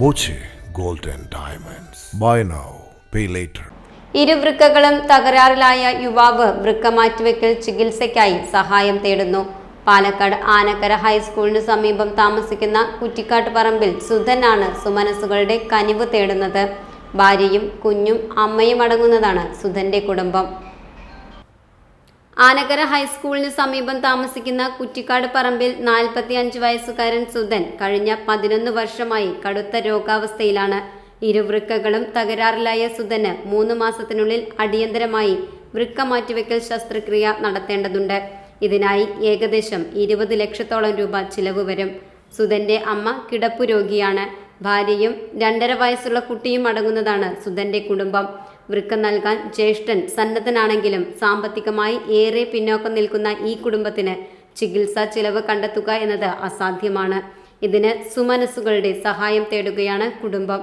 Boche gold and diamonds. Buy now pay later. ഇരുവൃക്കകളും തകരാറിലായ യുവാവ് വൃക്ക മാറ്റിവെക്കൽ ചികിത്സയ്ക്കായി സഹായം തേടുന്നു. പാലക്കാട് ആനക്കര ഹൈസ്കൂളിന് സമീപം താമസിക്കുന്ന കുറ്റിക്കാട്ട് പറമ്പിൽ സുധനാണ് സുമനസുകളുടെ കനിവ് തേടുന്നത്. ഭാര്യയും കുഞ്ഞും അമ്മയും അടങ്ങുന്നതാണ് സുധന്റെ കുടുംബം. ആനക്കര ഹൈസ്കൂളിന് സമീപം താമസിക്കുന്ന കുറ്റിക്കാട് പറമ്പിൽ 45 വയസ്സുകാരൻ സുധൻ കഴിഞ്ഞ 11 വർഷമായി കടുത്ത രോഗാവസ്ഥയിലാണ്. ഇരുവൃക്കകളും തകരാറിലായ സുധന് 3 മാസത്തിനുള്ളിൽ അടിയന്തരമായി വൃക്ക മാറ്റിവെക്കൽ ശസ്ത്രക്രിയ നടത്തേണ്ടതുണ്ട്. ഇതിനായി ഏകദേശം 20 ലക്ഷത്തോളം രൂപ ചിലവ് വരും. സുധന്റെ അമ്മ കിടപ്പു രോഗിയാണ്. ഭാര്യയും 2.5 വയസ്സുള്ള കുട്ടിയും അടങ്ങുന്നതാണ് സുധന്റെ കുടുംബം. വൃക്ക നൽകാൻ ജ്യേഷ്ഠൻ സന്നദ്ധനാണെങ്കിലും സാമ്പത്തികമായി ഏറെ പിന്നോക്കം നിൽക്കുന്ന ഈ കുടുംബത്തിന് ചികിത്സാ ചിലവ് കണ്ടെത്തുക എന്നത് അസാധ്യമാണ്. ഇതിന് സുമനസുകളുടെ സഹായം തേടുകയാണ് കുടുംബം.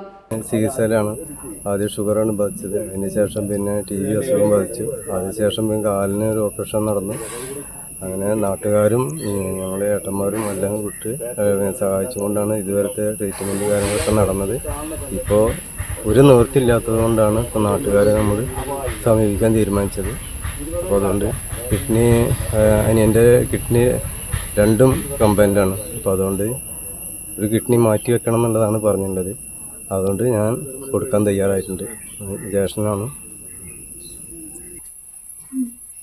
ചികിത്സയിലാണ്. ആദ്യം ഷുഗറാണ് ബാധിച്ചത്. അതിനുശേഷം പിന്നെ TB അസുഖം ബാധിച്ചു. അതിനുശേഷം പിന്നെ കാലിന് ഒരു ഓപ്പറേഷൻ നടന്നു. അങ്ങനെ നാട്ടുകാരും ഞങ്ങളുടെ ഏട്ടന്മാരും എല്ലാം വിട്ട് സഹായിച്ചുകൊണ്ടാണ് ഇതുവരത്തെ ട്രീറ്റ്മെൻറ്റ് കാര്യങ്ങളൊക്കെ നടന്നത്. ഇപ്പോൾ ഒരു നിവൃത്തിയില്ലാത്തത് കൊണ്ടാണ് ഇപ്പോൾ നാട്ടുകാരെ നമ്മൾ സമീപിക്കാൻ തീരുമാനിച്ചത്. അപ്പോൾ അതുകൊണ്ട് എൻ്റെ കിഡ്നി രണ്ടും കംപ്ലൈൻ്റാണ്. അപ്പോൾ അതുകൊണ്ട് ഒരു കിഡ്നി മാറ്റി വെക്കണം എന്നുള്ളതാണ് പറഞ്ഞിട്ടുള്ളത്. അതുകൊണ്ട് ഞാൻ കൊടുക്കാൻ തയ്യാറായിട്ടുണ്ട്. ജ്യേഷ്ഠനാണ്.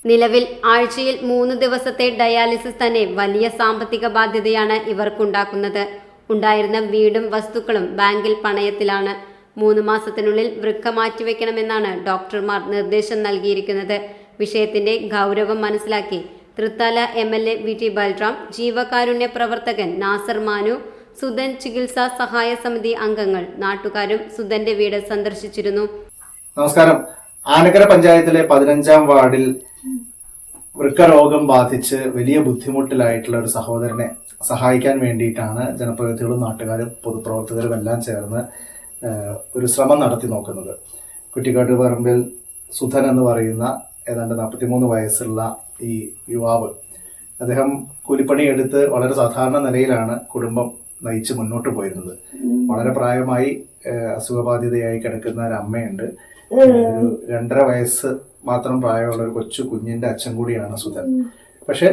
നിലവിൽ ആഴ്ചയിൽ 3 ദിവസത്തെ ഡയാലിസിസ് തന്നെ വലിയ സാമ്പത്തിക ബാധ്യതയാണ് ഇവർക്കുണ്ടാക്കുന്നത്. ഉണ്ടായിരുന്ന വീടും വസ്തുക്കളും ബാങ്കിൽ പണയത്തിലാണ്. 3 മാസത്തിനുള്ളിൽ വൃക്ക മാറ്റിവെക്കണമെന്നാണ് ഡോക്ടർമാർ നിർദ്ദേശം നൽകിയിരിക്കുന്നത്. വിഷയത്തിന്റെ ഗൗരവം മനസ്സിലാക്കി തൃത്താല MLA VT ബൽറാം, ജീവകാരുണ്യ പ്രവർത്തകൻ നാസർ മാനു, സുധൻ ചികിത്സാ സഹായ സമിതി അംഗങ്ങൾ, നാട്ടുകാരും സുധന്റെ വീട് സന്ദർശിച്ചിരുന്നു. നമസ്കാരം. ആനക്കര പഞ്ചായത്തിലെ 15-ാം വാർഡിൽ വൃക്കരോഗം ബാധിച്ച് വലിയ ബുദ്ധിമുട്ടിലായിട്ടുള്ള ഒരു സഹോദരനെ സഹായിക്കാൻ വേണ്ടിയിട്ടാണ് ജനപ്രതിനിധികളും നാട്ടുകാരും പൊതുപ്രവർത്തകരും എല്ലാം ചേർന്ന് ഒരു ശ്രമം നടത്തി നോക്കുന്നത്. കുറ്റിക്കാട്ട് പറമ്പിൽ സുധൻ എന്ന് പറയുന്ന ഏതാണ്ട് 43 വയസ്സുള്ള ഈ യുവാവ്, അദ്ദേഹം കൂലിപ്പണി എടുത്ത് വളരെ സാധാരണ നിലയിലാണ് കുടുംബം നയിച്ച് മുന്നോട്ട് പോയിരുന്നത്. വളരെ പ്രായമായി അസുഖബാധിതയായി കിടക്കുന്ന ഒരു അമ്മയുണ്ട്. ഒരു 2.5 വയസ്സ് മാത്രം പ്രായമുള്ള ഒരു കൊച്ചു കുഞ്ഞിന്റെ അച്ഛൻ കൂടിയാണ് സുധൻ. പക്ഷെ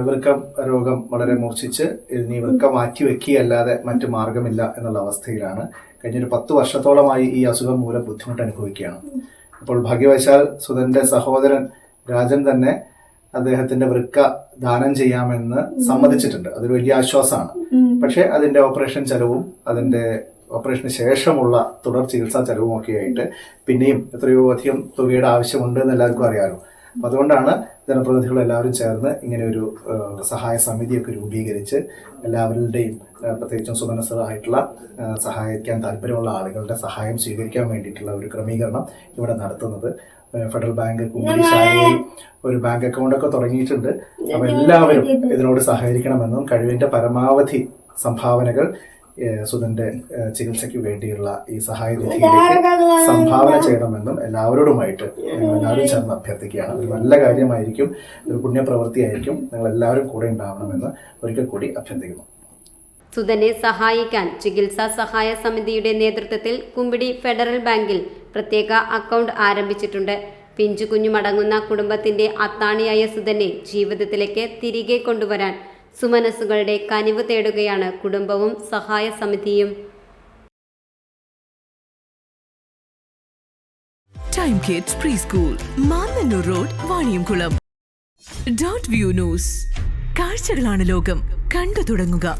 വൃക്ക രോഗം വളരെ മൂർച്ഛിച്ച് ഇനി വൃക്ക മാറ്റി വെക്കുകയല്ലാതെ മറ്റു മാർഗമില്ല എന്നുള്ള അവസ്ഥയിലാണ്. കഴിഞ്ഞൊരു 10 വർഷത്തോളമായി ഈ അസുഖം മൂലം ബുദ്ധിമുട്ട് അനുഭവിക്കുകയാണ്. അപ്പോൾ ഭാഗ്യവശാൽ സുധന്റെ സഹോദരൻ രാജൻ തന്നെ അദ്ദേഹത്തിന്റെ വൃക്ക ദാനം ചെയ്യാമെന്ന് സമ്മതിച്ചിട്ടുണ്ട്. അതൊരു വലിയ ആശ്വാസമാണ്. പക്ഷെ അതിന്റെ ഓപ്പറേഷൻ ചെലവും അതിന്റെ ഓപ്പറേഷന് ശേഷമുള്ള തുടർ ചികിത്സാ ചെലവും ഒക്കെ ആയിട്ട് പിന്നെയും എത്രയോ അധികം തുകയുടെ ആവശ്യമുണ്ട് എന്ന് എല്ലാവർക്കും അറിയാമല്ലോ. അപ്പം അതുകൊണ്ടാണ് ജനപ്രതിനിധികൾ എല്ലാവരും ചേർന്ന് ഇങ്ങനെ ഒരു സഹായ സമിതിയൊക്കെ രൂപീകരിച്ച് എല്ലാവരുടെയും പ്രത്യേകിച്ചും സുമനസ്സായിട്ടുള്ള സഹായിക്കാൻ താല്പര്യമുള്ള ആളുകളുടെ സഹായം സ്വീകരിക്കാൻ വേണ്ടിയിട്ടുള്ള ഒരു ക്രമീകരണം ഇവിടെ നടത്തുന്നത്. ഫെഡറൽ ബാങ്ക് കുമ്പടി ശാഖയിൽ ഒരു ബാങ്ക് അക്കൗണ്ടൊക്കെ തുടങ്ങിയിട്ടുണ്ട്. അപ്പോൾ എല്ലാവരും ഇതിനോട് സഹകരിക്കണമെന്നും കഴിവിന്റെ പരമാവധി സംഭാവനകൾ സുധന്റെ ചികിത്സയ്ക്ക് വേണ്ടിയുള്ള ഈ സഹായ നിധിയിലേക്ക് സംഭാവന ചെയ്യണമെന്നും എല്ലാവരോടുമായിട്ട് എല്ലാവരും ചേർന്ന് അഭ്യർത്ഥിക്കുകയാണ്. ഒരു നല്ല കാര്യമായിരിക്കും, ഒരു പുണ്യപ്രവൃത്തിയായിരിക്കും. നിങ്ങൾ എല്ലാവരും കൂടെ ഉണ്ടാവണമെന്ന് ഒരിക്കൽ കൂടി അഭ്യർത്ഥിക്കുന്നു. സുധനെ സഹായിക്കാൻ ചികിത്സാ സഹായ സമിതിയുടെ നേതൃത്വത്തിൽ കുമ്പിടി ഫെഡറൽ ബാങ്കിൽ പ്രത്യേക അക്കൗണ്ട് ആരംഭിച്ചിട്ടുണ്ട്. പിഞ്ചു കുഞ്ഞുമടങ്ങുന്ന കുടുംബത്തിന്റെ അത്താണിയായ സുധനെ ജീവിതത്തിലേക്ക് തിരികെ കൊണ്ടുവരാൻ സുമനസുകളുടെ കനിവ് തേടുകയാണ് കുടുംബവും സഹായ സമിതിയും. Time kids pre school, Mannannur road, Vaniyamkulam. Dot view news. കാഴ്ചകളാണ് ലോകം, കണ്ടു തുടങ്ങുക.